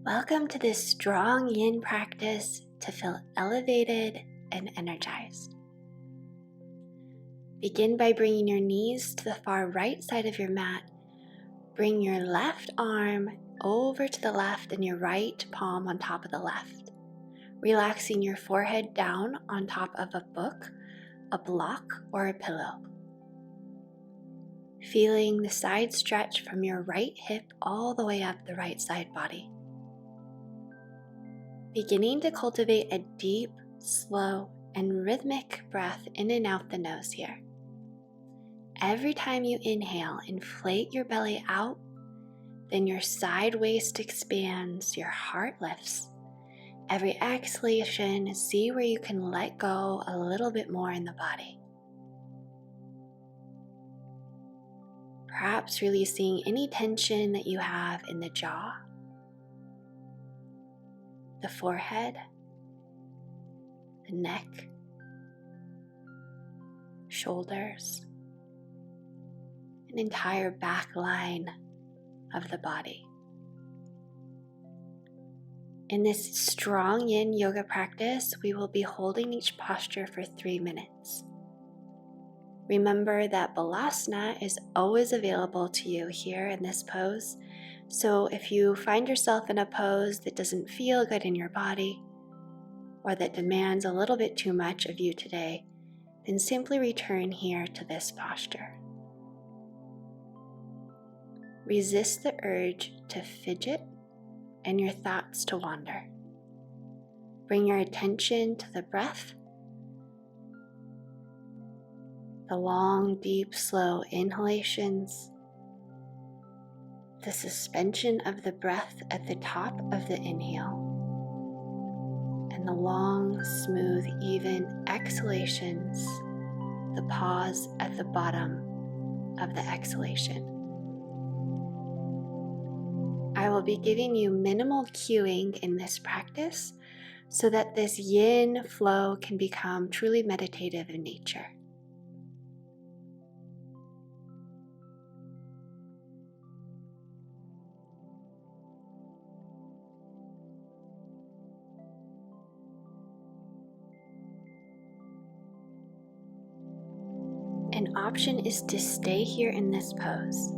Welcome to this strong yin practice to feel elevated and energized. Begin by bringing your knees to the far right side of your mat. Bring your left arm over to the left and your right palm on top of the left, relaxing your forehead down on top of a book, a block, or a pillow. Feeling the side stretch from your right hip all the way up the right side body. Beginning to cultivate a deep, slow, and rhythmic breath in and out the nose here. Every time you inhale, inflate your belly out, then your side waist expands, your heart lifts. Every exhalation, see where you can let go a little bit more in the body. Perhaps releasing any tension that you have in the jaw, the forehead, the neck, shoulders, an entire back line of the body. In this strong yin yoga practice, we will be holding each posture for 3 minutes. Remember that balasana is always available to you here in this pose. So if you find yourself in a pose that doesn't feel good in your body, or that demands a little bit too much of you today, then simply return here to this posture. Resist the urge to fidget and your thoughts to wander. Bring your attention to the breath, the long, deep, slow inhalations, the suspension of the breath at the top of the inhale, and the long, smooth, even exhalations, the pause at the bottom of the exhalation. I will be giving you minimal cueing in this practice so that this yin flow can become truly meditative in nature. An option is to stay here in this pose.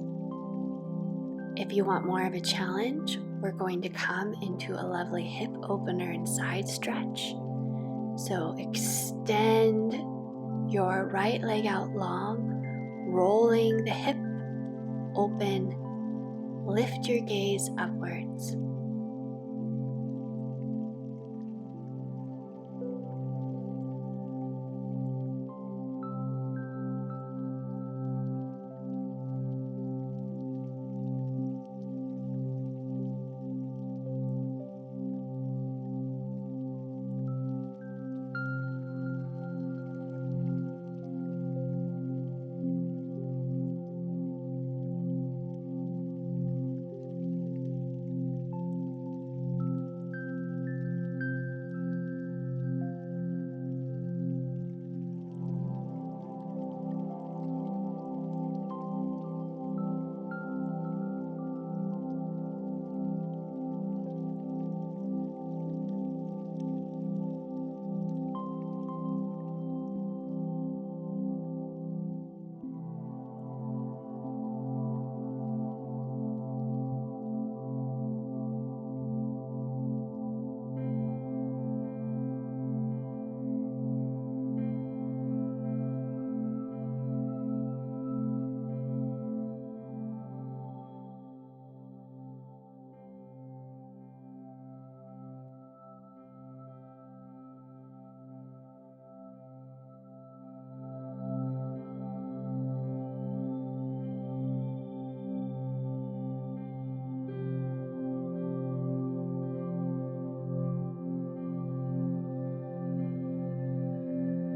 If you want more of a challenge, we're going to come into a lovely hip opener and side stretch. So extend your right leg out long, rolling the hip open, lift your gaze upwards.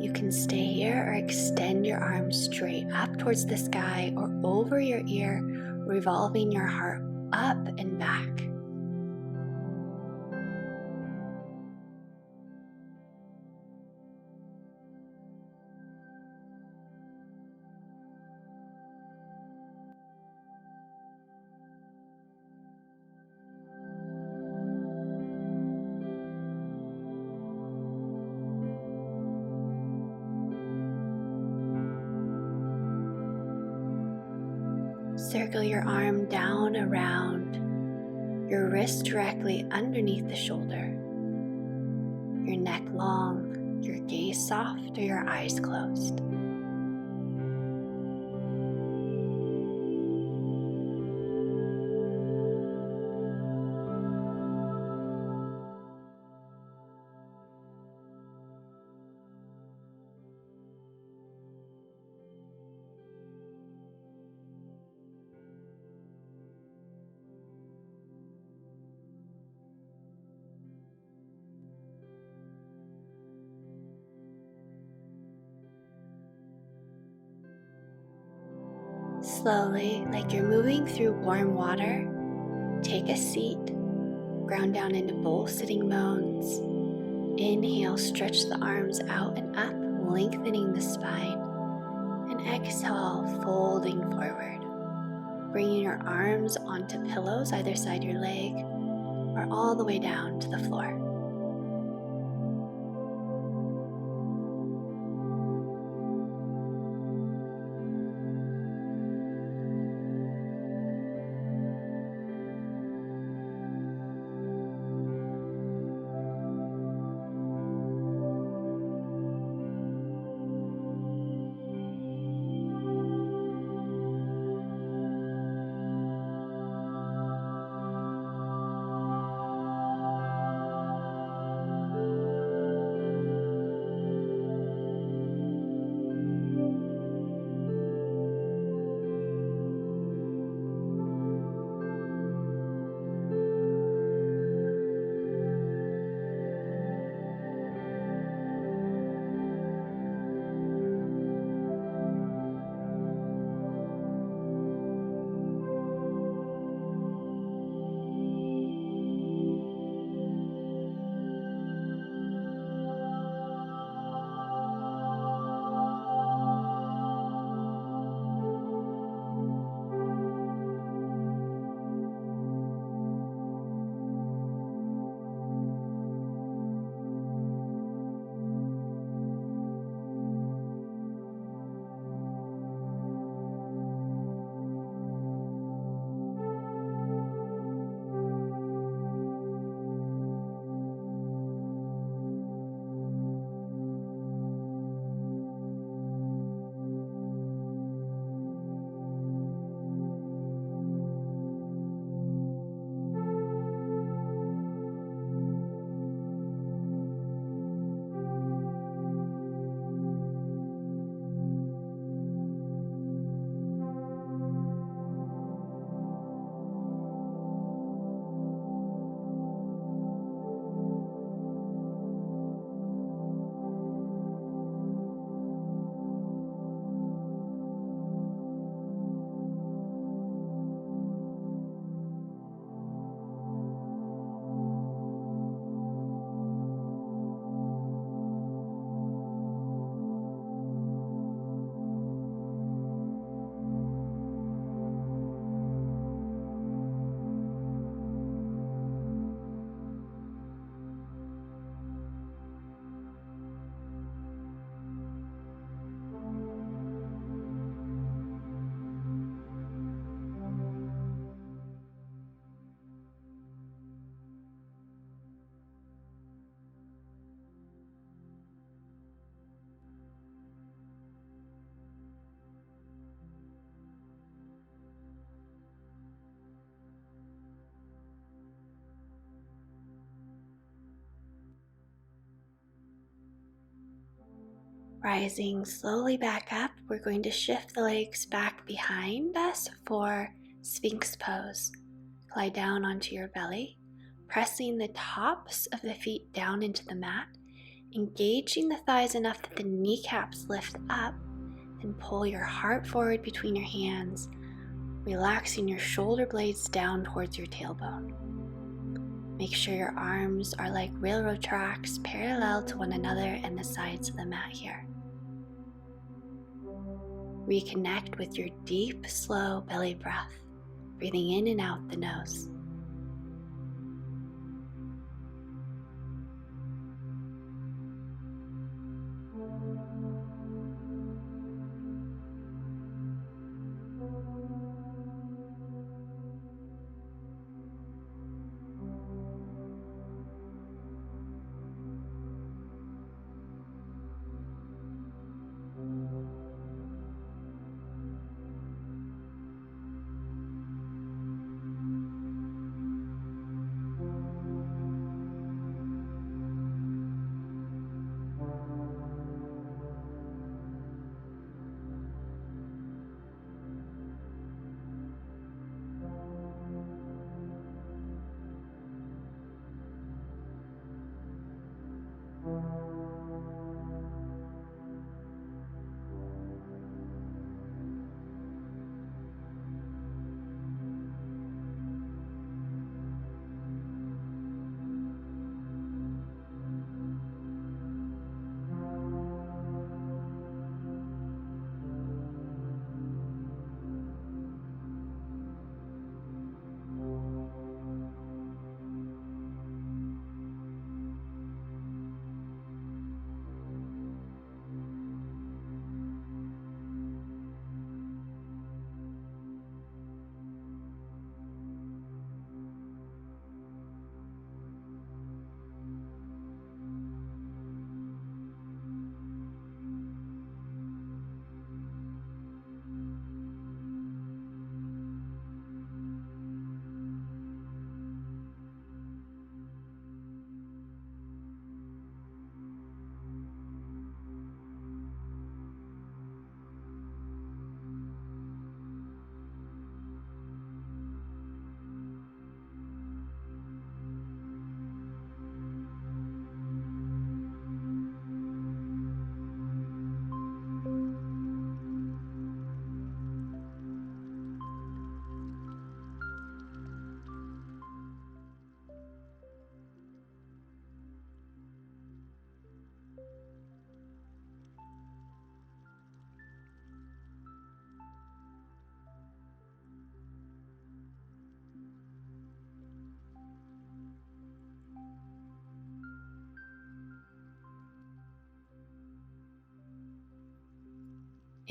You can stay here or extend your arms straight up towards the sky or over your ear, revolving your heart up and back. Circle your arm down around, your wrist directly underneath the shoulder, your neck long, your gaze soft or your eyes closed. Slowly, like you're moving through warm water, take a seat, ground down into both sitting bones. Inhale, stretch the arms out and up, lengthening the spine. And exhale, folding forward. Bringing your arms onto pillows either side your leg or all the way down to the floor. Rising slowly back up, we're going to shift the legs back behind us for Sphinx pose. Lie down onto your belly, pressing the tops of the feet down into the mat, engaging the thighs enough that the kneecaps lift up, and pull your heart forward between your hands, relaxing your shoulder blades down towards your tailbone. Make sure your arms are like railroad tracks parallel to one another and the sides of the mat here. Reconnect with your deep, slow belly breath, breathing in and out the nose.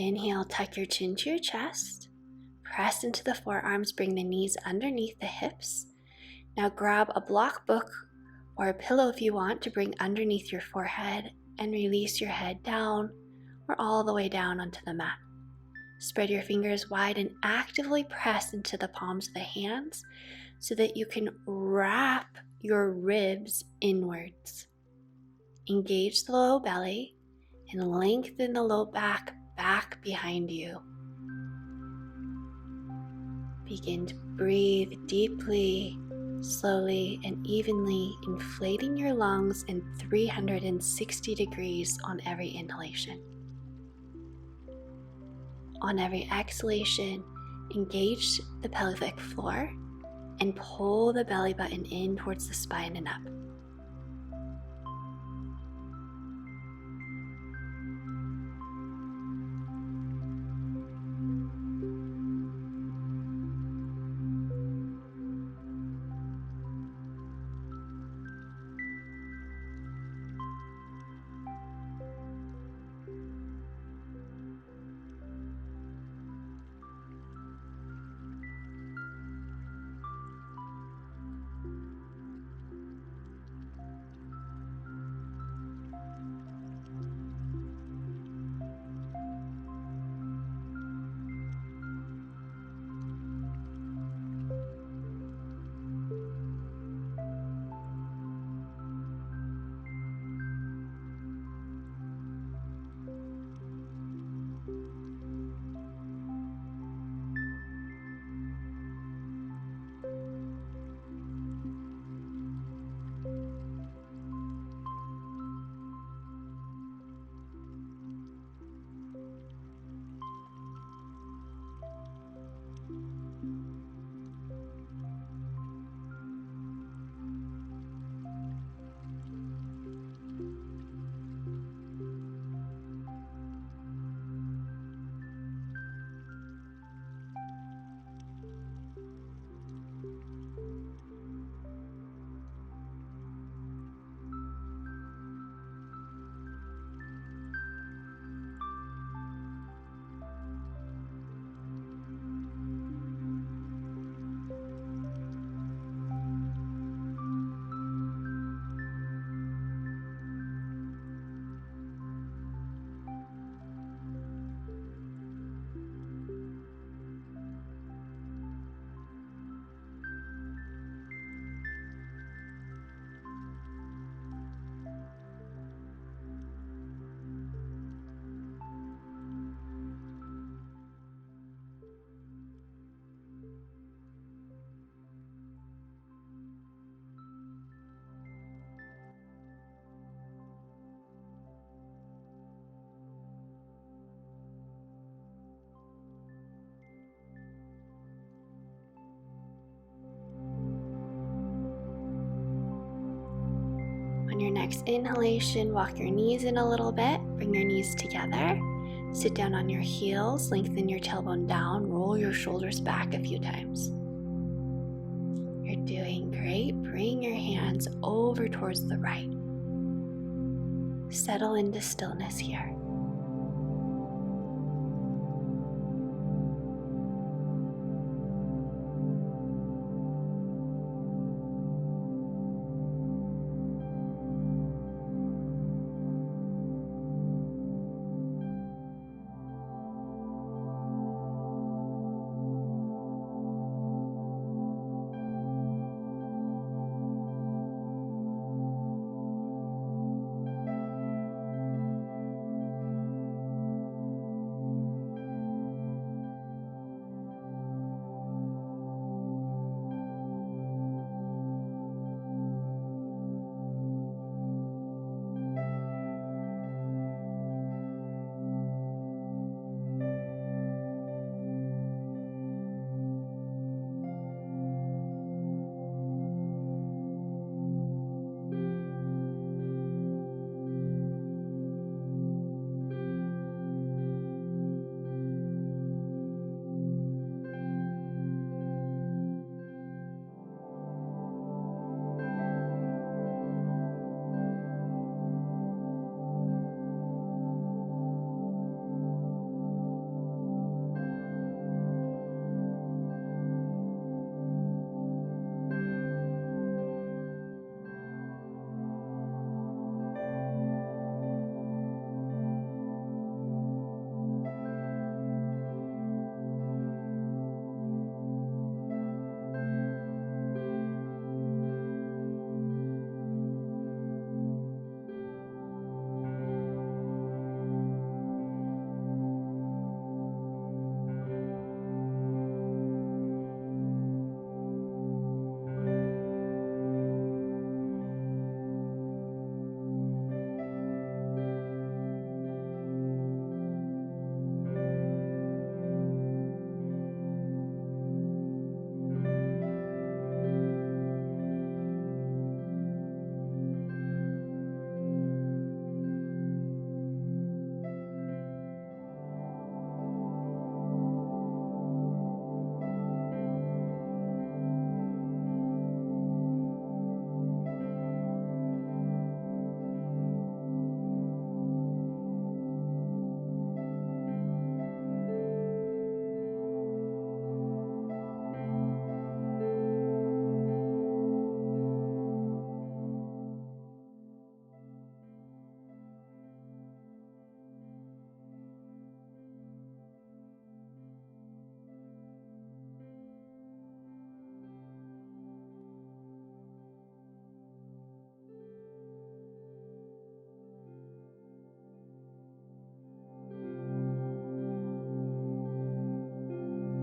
Inhale, tuck your chin to your chest. Press into the forearms, bring the knees underneath the hips. Now grab a block book or a pillow if you want to bring underneath your forehead and release your head down or all the way down onto the mat. Spread your fingers wide and actively press into the palms of the hands so that you can wrap your ribs inwards. Engage the low belly and lengthen the low back behind you. Begin to breathe deeply, slowly, and evenly, inflating your lungs in 360 degrees on every inhalation. On every exhalation, engage the pelvic floor and pull the belly button in towards the spine and up. On your next inhalation, walk your knees in a little bit, bring your knees together, sit down on your heels, lengthen your tailbone down, roll your shoulders back a few times. You're doing great. Bring your hands over towards the right. Settle into stillness here.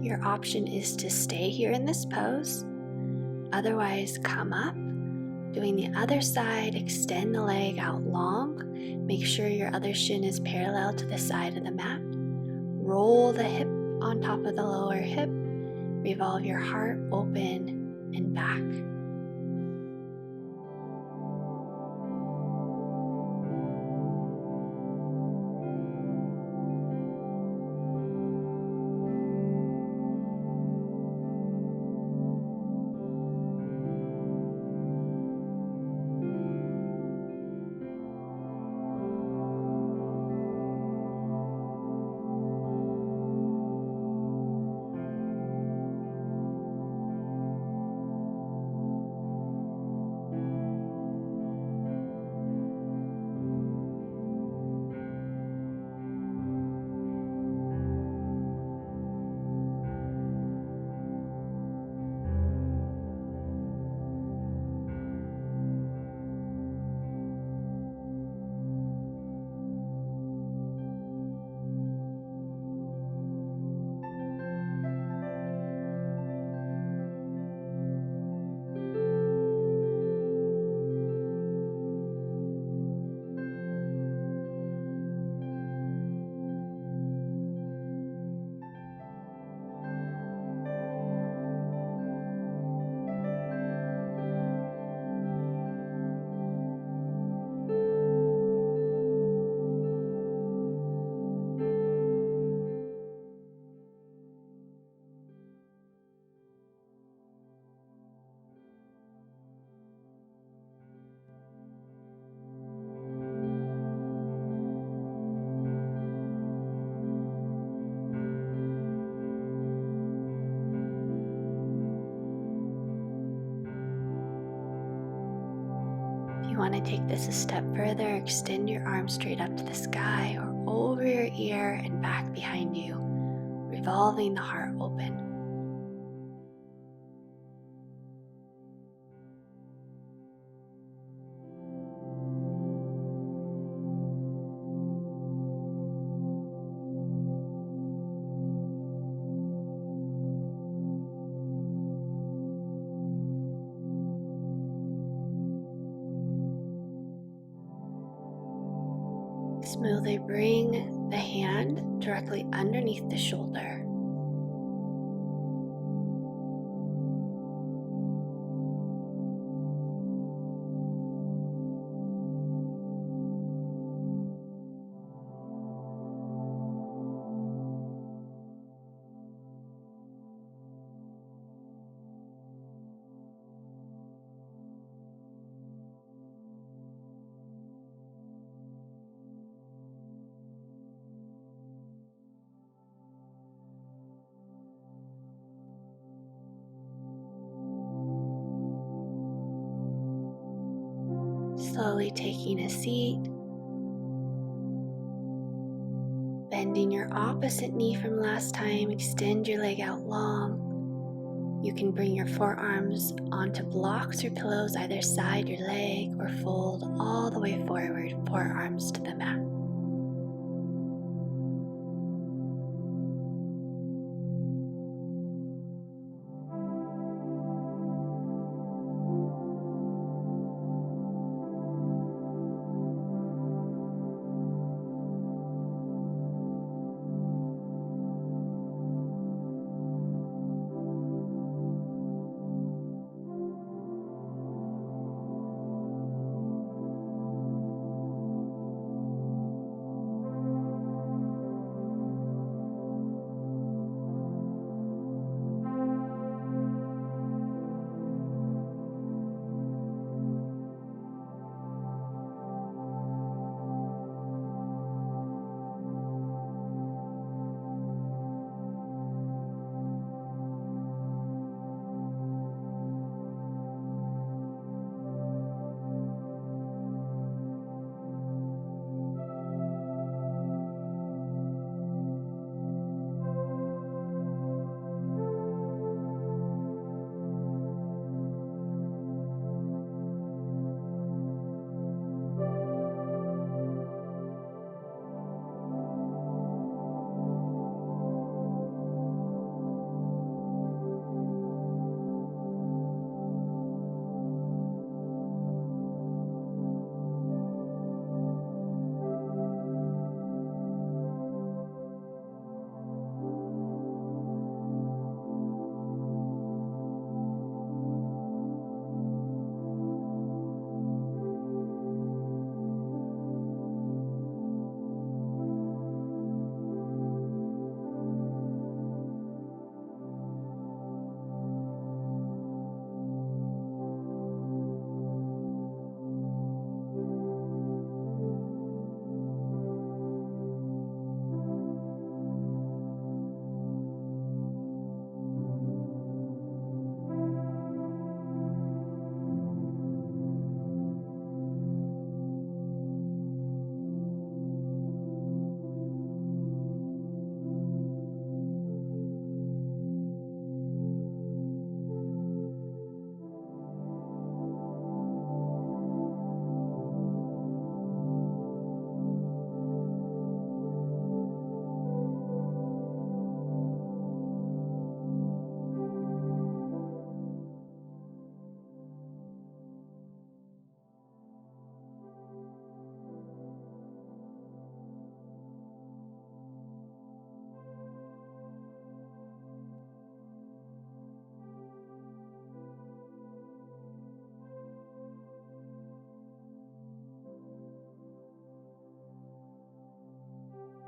your option is to stay here in this pose. Otherwise, come up. Doing the other side, extend the leg out long. Make sure your other shin is parallel to the side of the mat. Roll the hip on top of the lower hip. Revolve your heart open and back. You want to take this a step further, extend your arms straight up to the sky or over your ear and back behind you, revolving the heart open. Smoothly bring the hand directly underneath the shoulder. Slowly taking a seat, bending your opposite knee from last time, extend your leg out long. You can bring your forearms onto blocks or pillows either side your leg or fold all the way forward, forearms to the mat.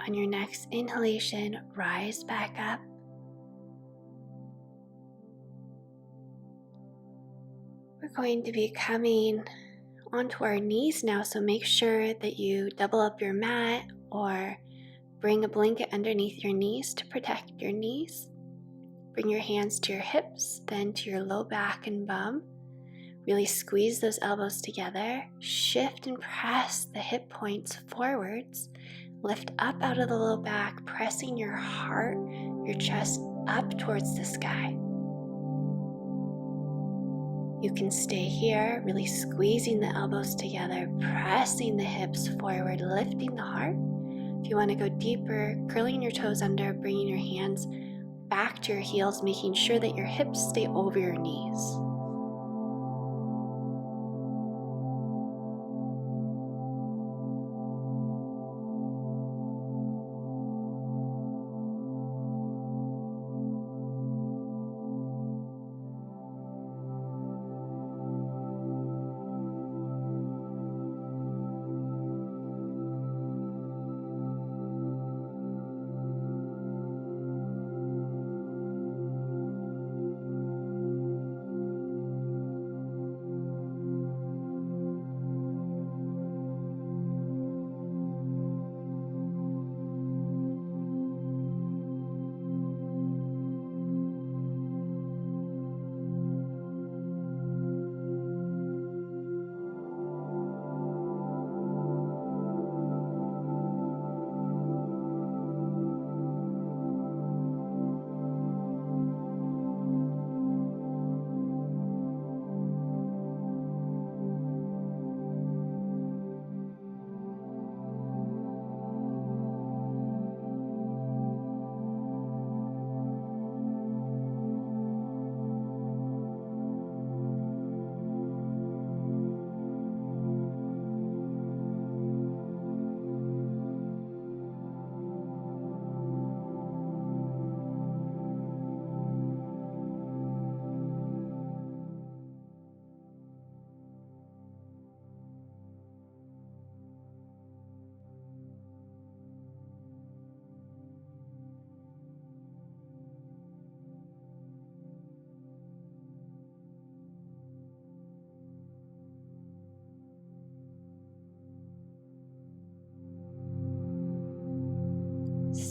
On your next inhalation, rise back up. We're going to be coming onto our knees now, so make sure that you double up your mat or bring a blanket underneath your knees to protect your knees. Bring your hands to your hips, then to your low back and bum. Really squeeze those elbows together. Shift and press the hip points forwards. Lift up out of the low back, pressing your heart, your chest up towards the sky. You can stay here, really squeezing the elbows together, pressing the hips forward, lifting the heart. If you want to go deeper, curling your toes under, bringing your hands back to your heels, making sure that your hips stay over your knees.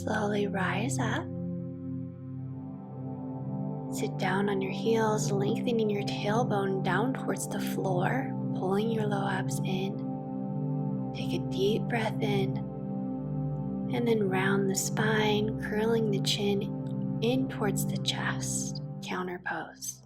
Slowly rise up. Sit down on your heels, lengthening your tailbone down towards the floor, pulling your low abs in. Take a deep breath in, and then round the spine, curling the chin in towards the chest, counter pose.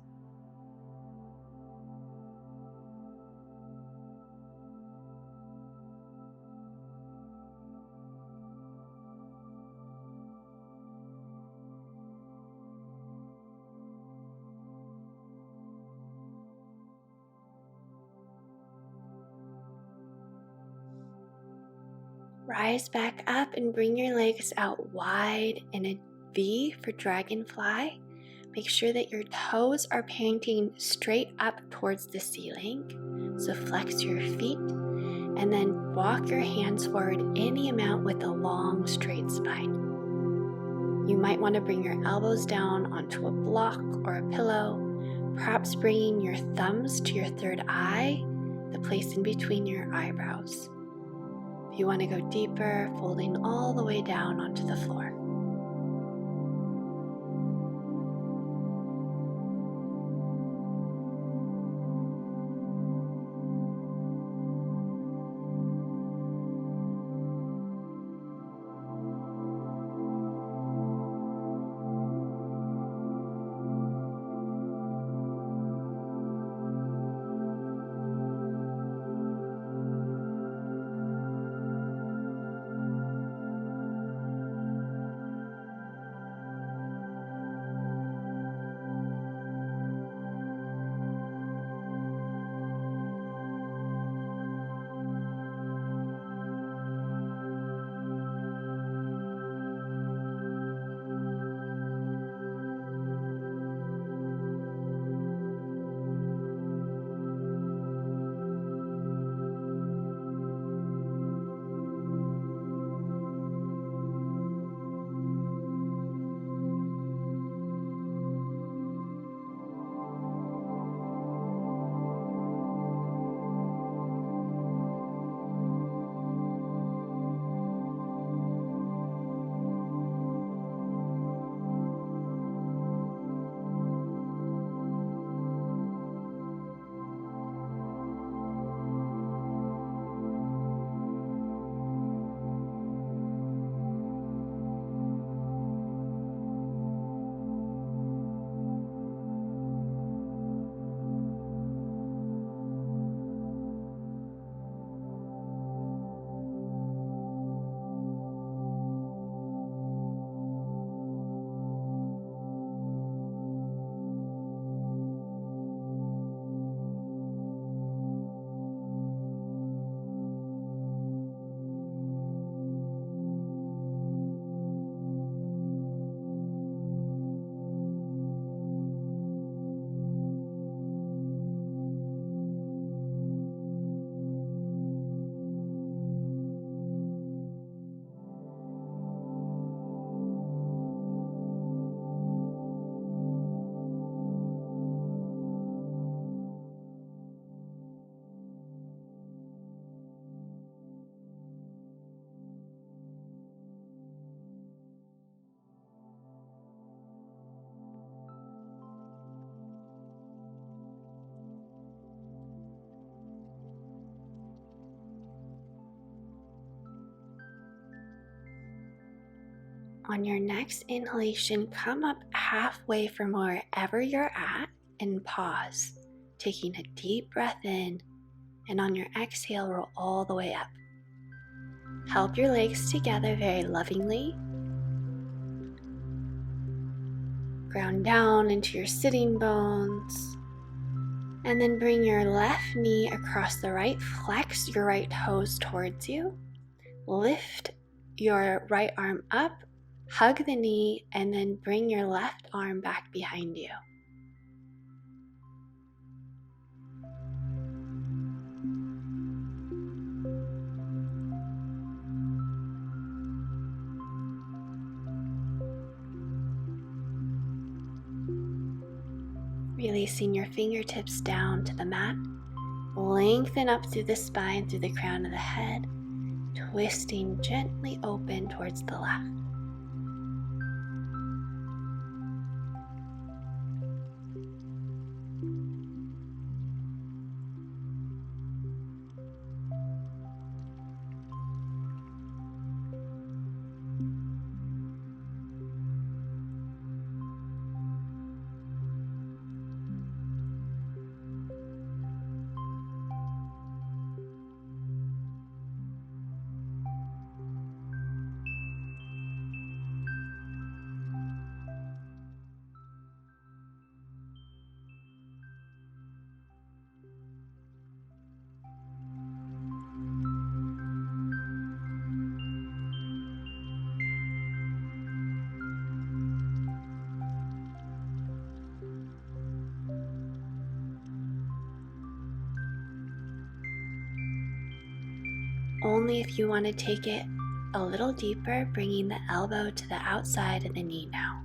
Rise back up and bring your legs out wide in a V for Dragonfly. Make sure that your toes are pointing straight up towards the ceiling. So flex your feet and then walk your hands forward any amount with a long, straight spine. You might want to bring your elbows down onto a block or a pillow, perhaps bringing your thumbs to your third eye, the place in between your eyebrows. If you want to go deeper, folding all the way down onto the floor. On your next inhalation, come up halfway from wherever you're at and pause, taking a deep breath in, and on your exhale, roll all the way up. Help your legs together very lovingly. Ground down into your sitting bones. And then bring your left knee across the right, flex your right toes towards you. Lift your right arm up, hug the knee, and then bring your left arm back behind you. Releasing your fingertips down to the mat. Lengthen up through the spine, through the crown of the head, twisting gently open towards the left. Only if you want to take it a little deeper, bringing the elbow to the outside of the knee now.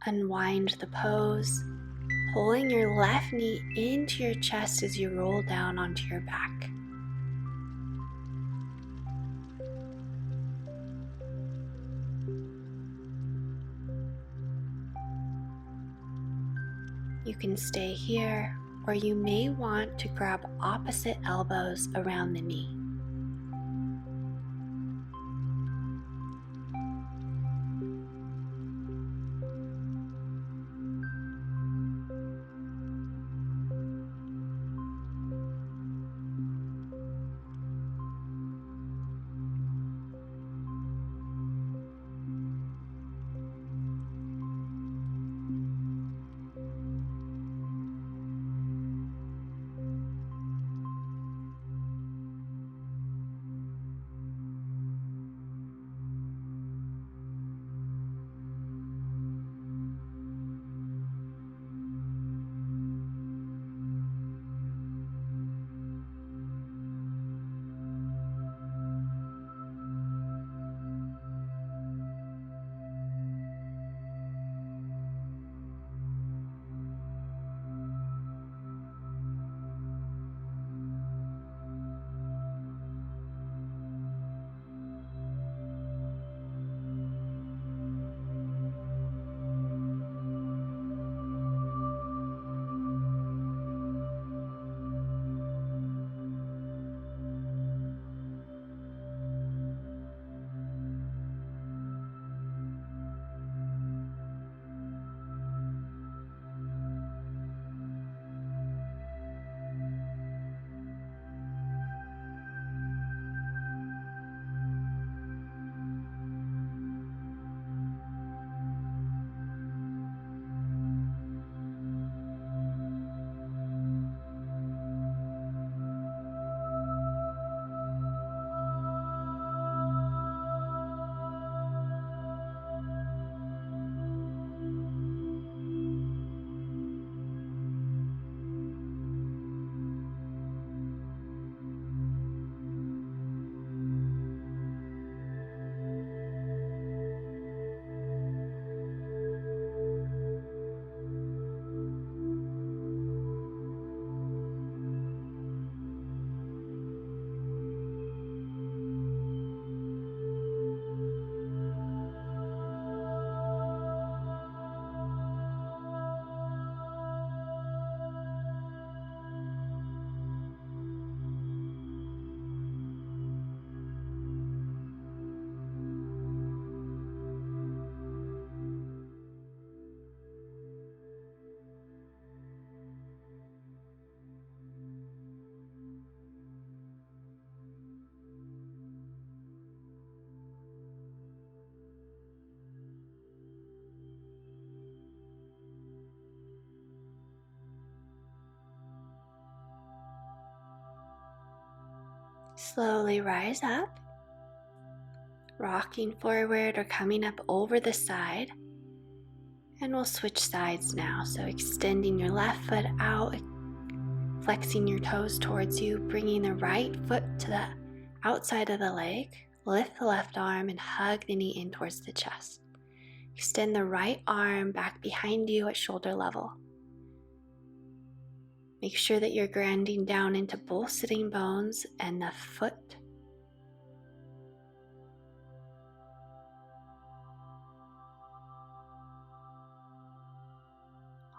Unwind the pose, pulling your left knee into your chest as you roll down onto your back. You can stay here, or you may want to grab opposite elbows around the knee. Slowly rise up, rocking forward or coming up over the side. And we'll switch sides now. So extending your left foot out, flexing your toes towards you, bringing the right foot to the outside of the leg. Lift the left arm and hug the knee in towards the chest. Extend the right arm back behind you at shoulder level. Make sure that you're grounding down into both sitting bones and the foot.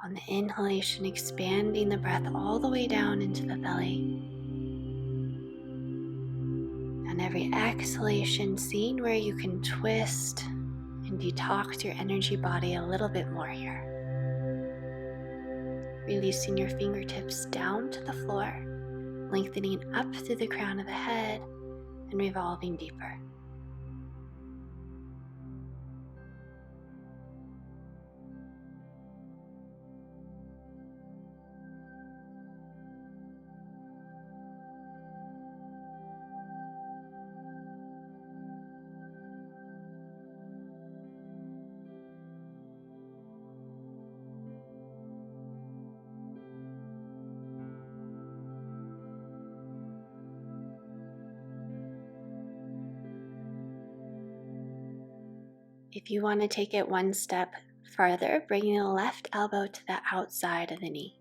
On the inhalation, expanding the breath all the way down into the belly. On every exhalation, seeing where you can twist and detox your energy body a little bit more here. Releasing your fingertips down to the floor, lengthening up through the crown of the head and revolving deeper. If you want to take it one step farther, bringing the left elbow to the outside of the knee.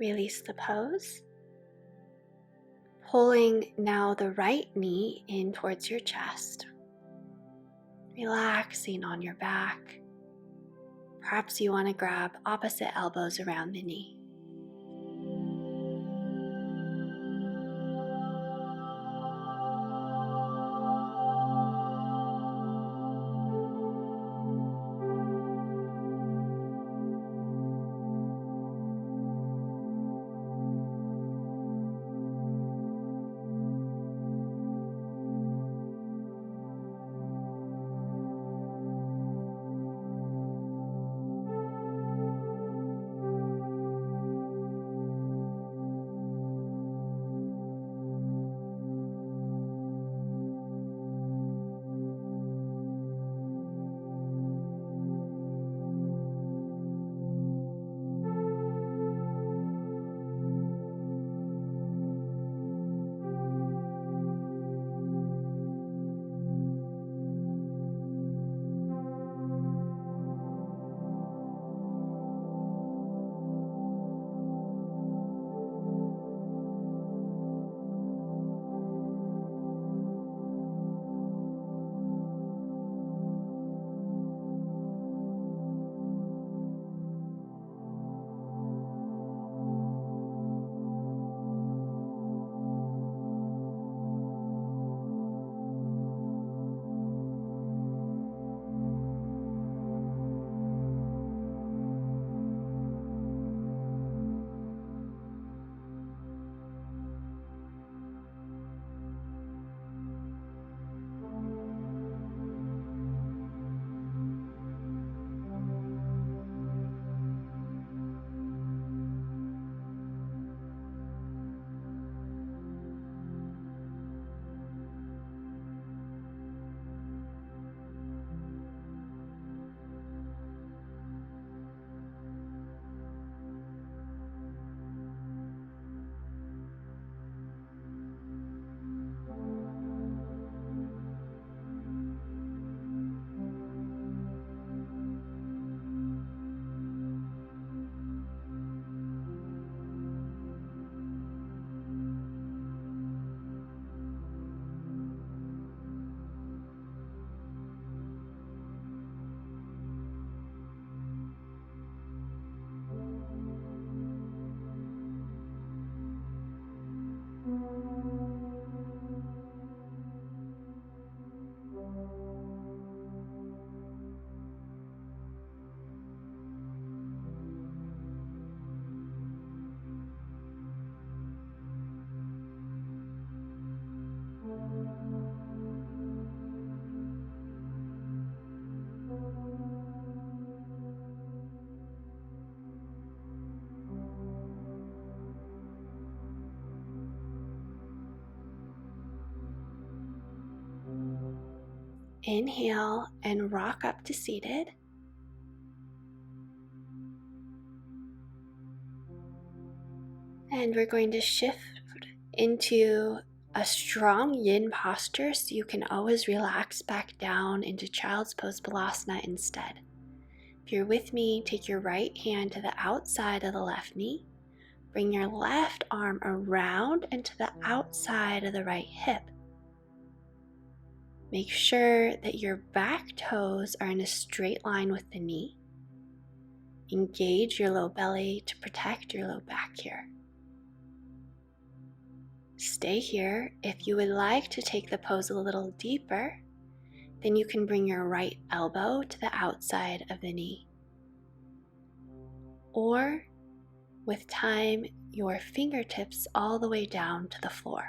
Release the pose. Pulling now the right knee in towards your chest. Relaxing on your back. Perhaps you want to grab opposite elbows around the knee. Inhale and rock up to seated. And we're going to shift into a strong yin posture, so you can always relax back down into child's pose balasana instead. If you're with me, take your right hand to the outside of the left knee. Bring your left arm around and to the outside of the right hip. Make sure that your back toes are in a straight line with the knee. Engage your low belly to protect your low back here. Stay here. If you would like to take the pose a little deeper, then you can bring your right elbow to the outside of the knee. Or, with time, your fingertips all the way down to the floor.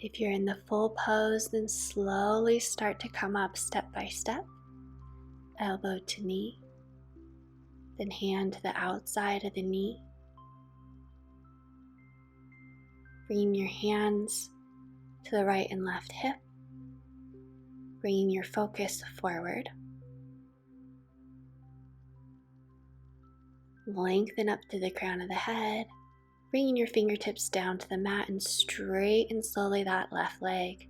If you're in the full pose, then slowly start to come up step by step, elbow to knee, then hand to the outside of the knee. Bringing your hands to the right and left hip, bringing your focus forward. Lengthen up to the crown of the head, bringing your fingertips down to the mat and straighten slowly that left leg.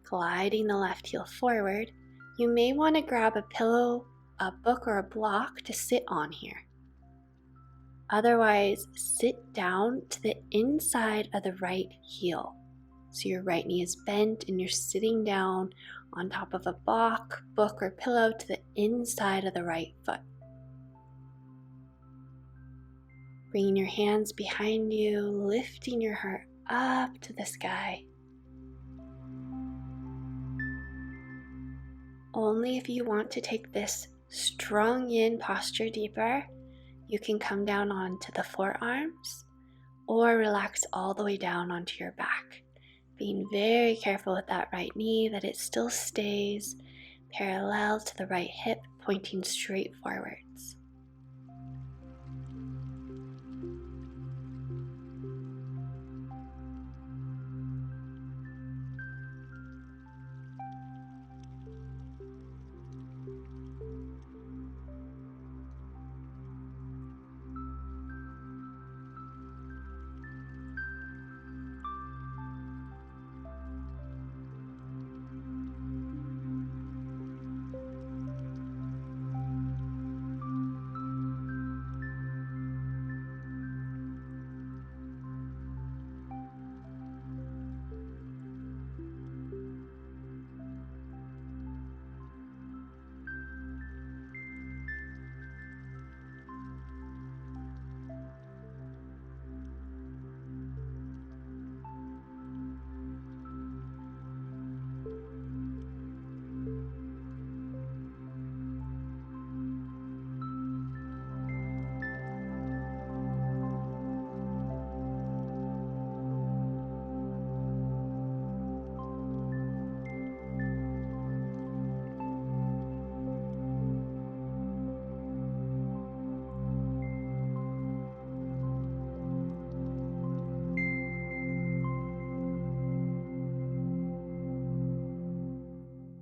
Gliding the left heel forward, you may want to grab a pillow, a book, or a block to sit on here. Otherwise, sit down to the inside of the right heel. So your right knee is bent and you're sitting down on top of a block, book, or pillow to the inside of the right foot. Bringing your hands behind you, lifting your heart up to the sky. Only if you want to take this strong yin posture deeper, you can come down onto the forearms or relax all the way down onto your back. Being very careful with that right knee that it still stays parallel to the right hip, pointing straight forwards.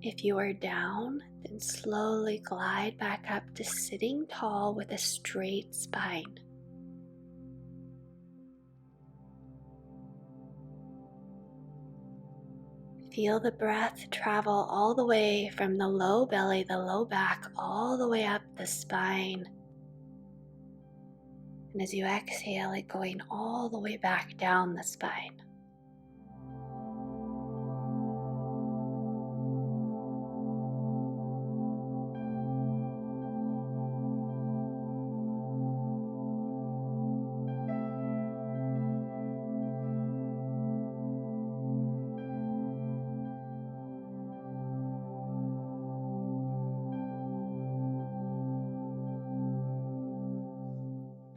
If you are down, then slowly glide back up to sitting tall with a straight spine. Feel the breath travel all the way from the low belly, the low back, all the way up the spine. And as you exhale, it going all the way back down the spine.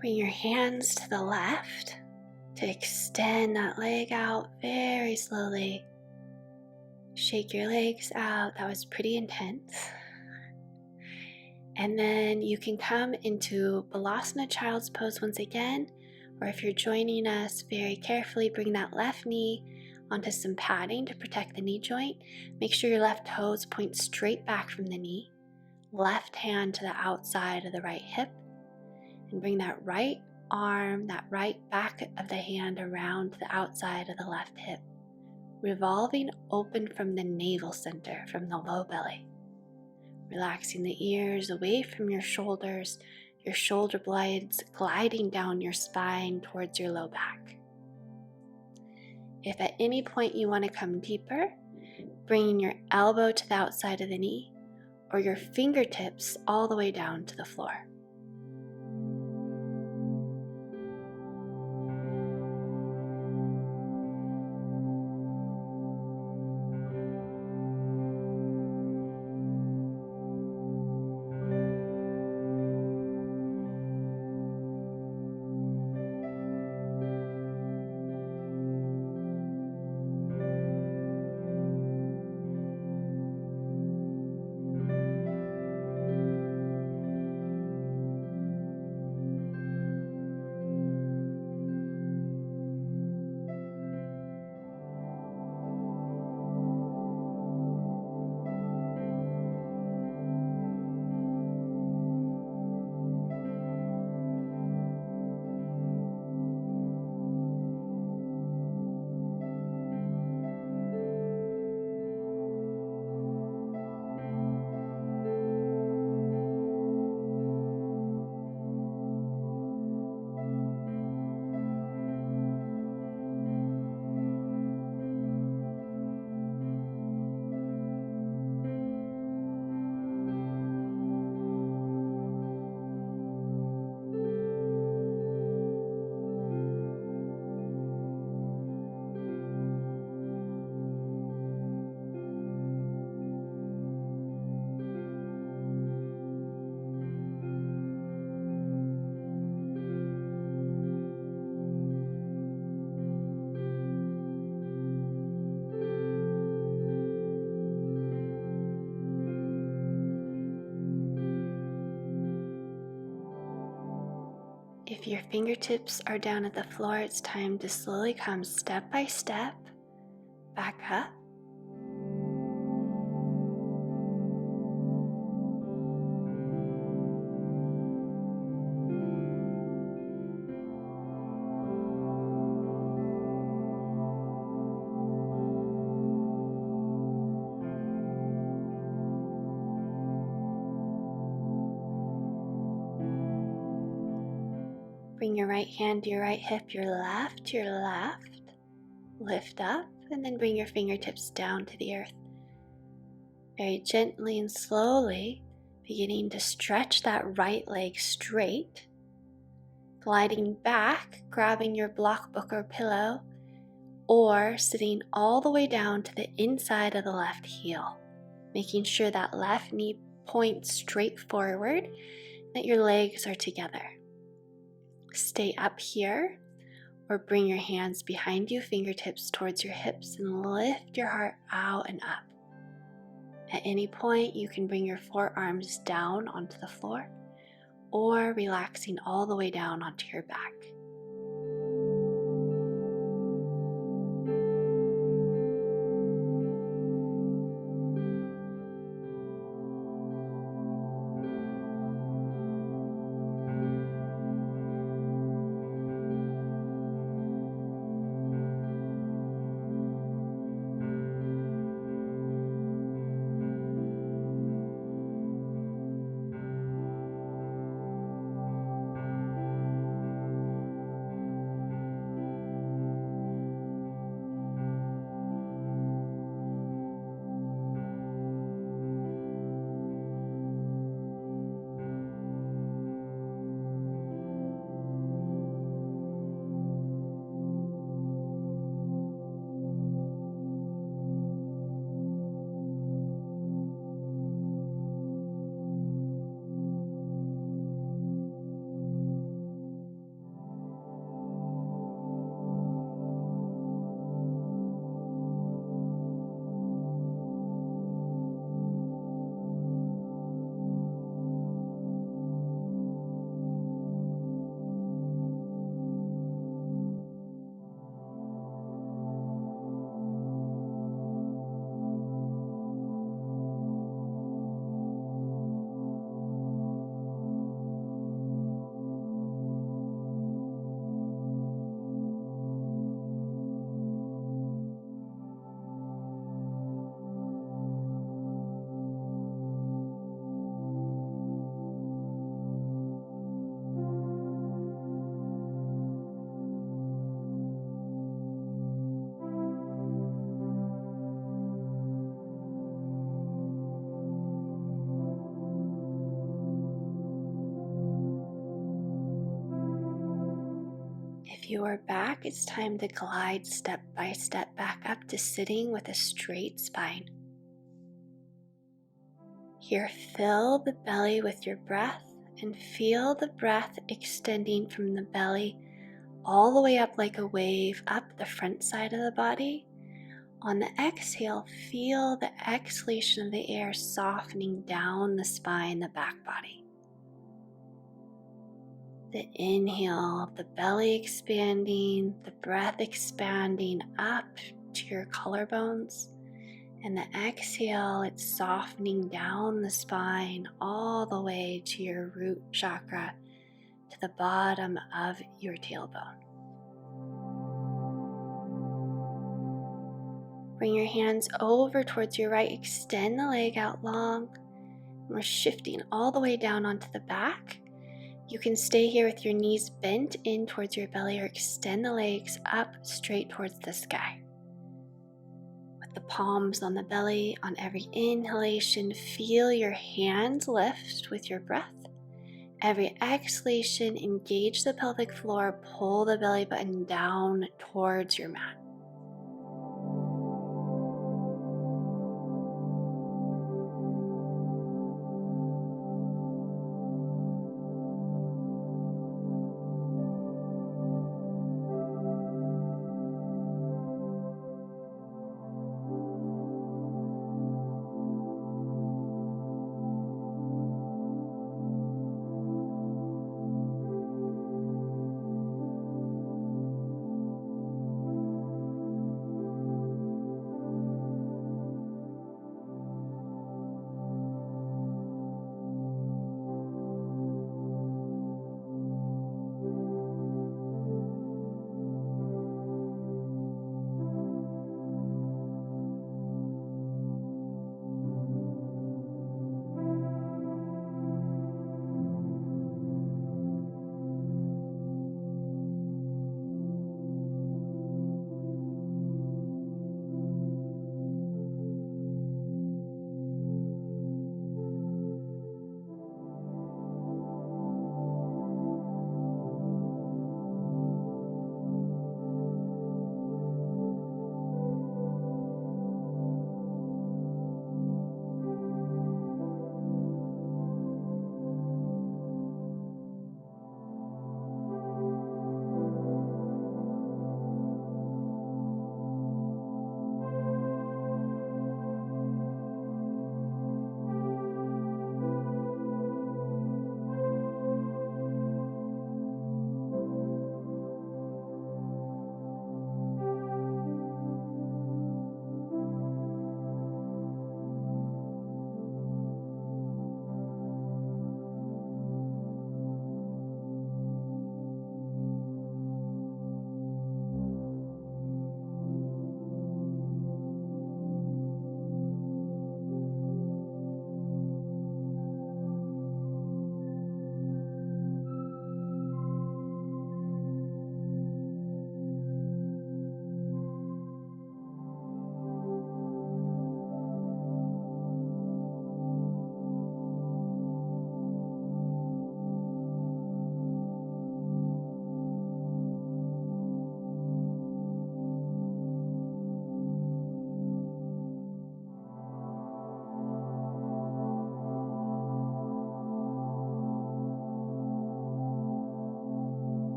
Bring your hands to the left to extend that leg out very slowly. Shake your legs out. That was pretty intense. And then you can come into Balasana Child's Pose once again, or if you're joining us, very carefully bring that left knee onto some padding to protect the knee joint. Make sure your left toes point straight back from the knee. Left hand to the outside of the right hip. And bring that right arm, that right back of the hand around the outside of the left hip, revolving open from the navel center, from the low belly. Relaxing the ears away from your shoulders, your shoulder blades gliding down your spine towards your low back. If at any point you want to come deeper, bringing your elbow to the outside of the knee or your fingertips all the way down to the floor. If your fingertips are down at the floor, it's time to slowly come step by step back up. Bring your right hand to your right hip, your left to your left. Lift up and then bring your fingertips down to the earth. Very gently and slowly beginning to stretch that right leg straight. Gliding back, grabbing your block book or pillow, or sitting all the way down to the inside of the left heel. Making sure that left knee points straight forward, that your legs are together. Stay up here or bring your hands behind you, fingertips towards your hips, and lift your heart out and up. At any point, you can bring your forearms down onto the floor or relaxing all the way down onto your back. If you are back, it's time to glide step by step back up to sitting with a straight spine. Here, fill the belly with your breath and feel the breath extending from the belly all the way up like a wave up the front side of the body. On the exhale, feel the exhalation of the air softening down the spine, the back body. The inhale, the belly expanding, the breath expanding up to your collarbones. And the exhale, it's softening down the spine all the way to your root chakra, to the bottom of your tailbone. Bring your hands over towards your right, extend the leg out long. We're shifting all the way down onto the back. You can stay here with your knees bent in towards your belly or extend the legs up straight towards the sky. With the palms on the belly, on every inhalation, feel your hands lift with your breath. Every exhalation, engage the pelvic floor, pull the belly button down towards your mat.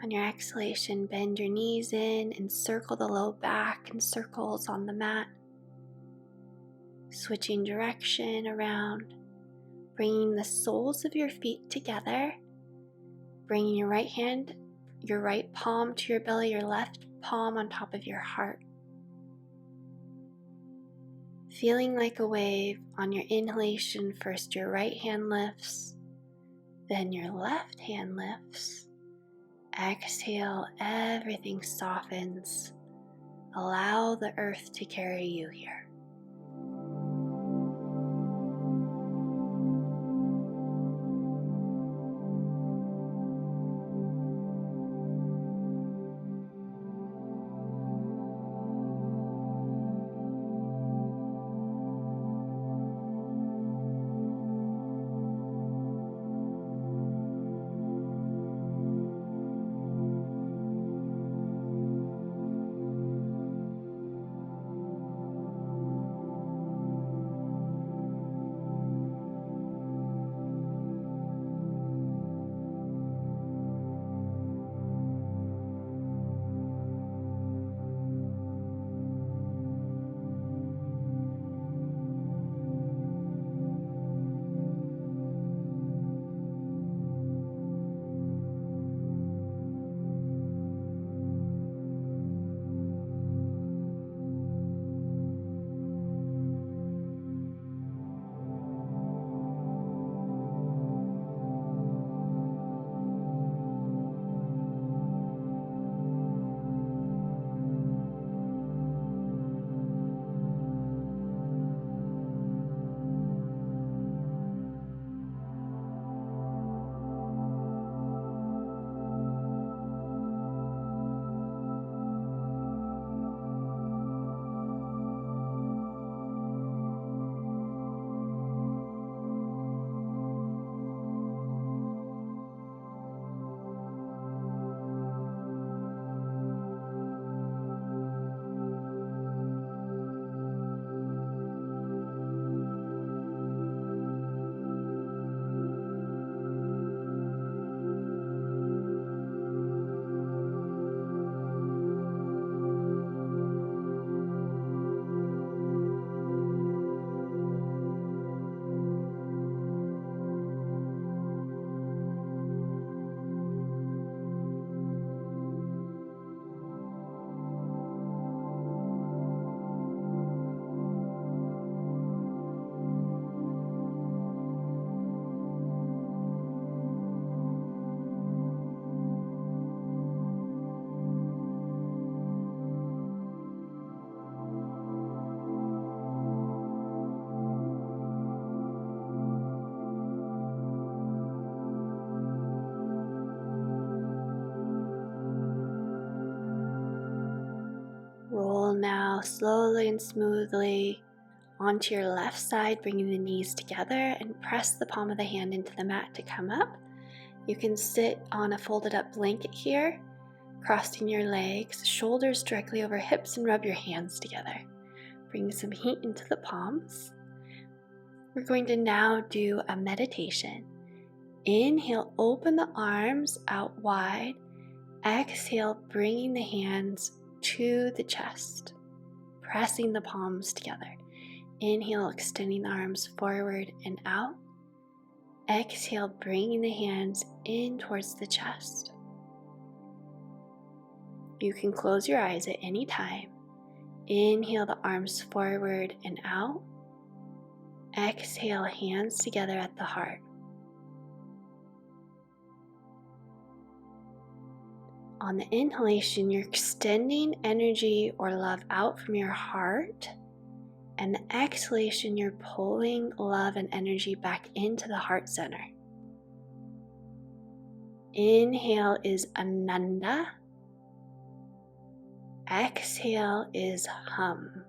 On your exhalation, bend your knees in and circle the low back in circles on the mat. Switching direction around, bringing the soles of your feet together, bringing your right hand, your right palm to your belly, your left palm on top of your heart. Feeling like a wave on your inhalation, first your right hand lifts, then your left hand lifts. Exhale, everything softens. Allow the earth to carry you here. roll now slowly and smoothly onto your left side, bringing the knees together, and press the palm of the hand into the mat to come up. You can sit on a folded up blanket here, crossing your legs, shoulders directly over hips, and rub your hands together. Bring some heat into the palms. We're going to now do a meditation. Inhale, open the arms out wide. Exhale, bringing the hands to the chest, pressing the palms together. Inhale, extending the arms forward and out. Exhale, bringing the hands in towards the chest. You can close your eyes at any time. Inhale the arms forward and out. Exhale, hands together at the heart. On the inhalation, you're extending energy or love out from your heart. And the exhalation, you're pulling love and energy back into the heart center. Inhale is Ananda. Exhale is hum,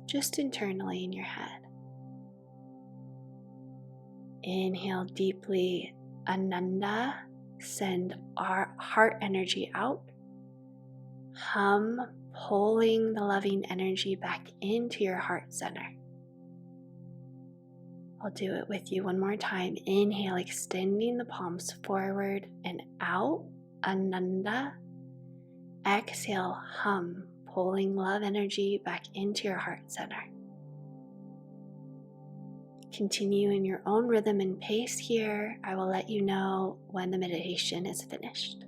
just internally in your head. Inhale deeply, Ananda. Send our heart energy out. Hum, pulling the loving energy back into your heart center. I'll do it with you one more time. Inhale, extending the palms forward and out, Ananda. Exhale, hum, pulling love energy back into your heart center. Continue in your own rhythm and pace here. I will let you know when the meditation is finished.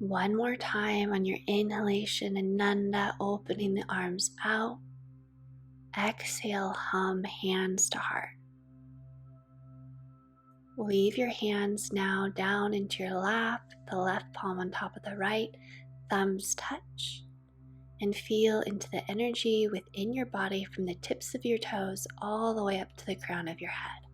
One more time on your inhalation, Ananda, opening the arms out. Exhale, hum, hands to heart. Leave your hands now down into your lap, the left palm on top of the right, thumbs touch, and feel into the energy within your body from the tips of your toes all the way up to the crown of your head.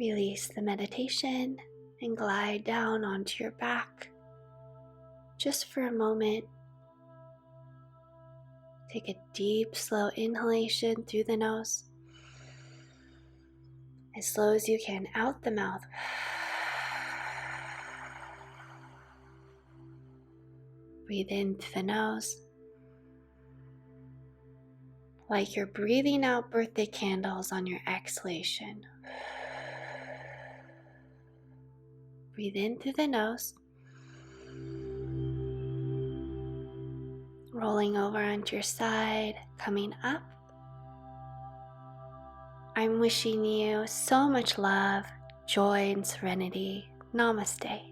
Release the meditation and glide down onto your back. Just for a moment, take a deep, slow inhalation through the nose. As slow as you can, out the mouth. Breathe in through the nose. Like you're breathing out birthday candles on your exhalation. Breathe in through the nose. Rolling over onto your side, coming up. I'm wishing you so much love, joy, and serenity. Namaste.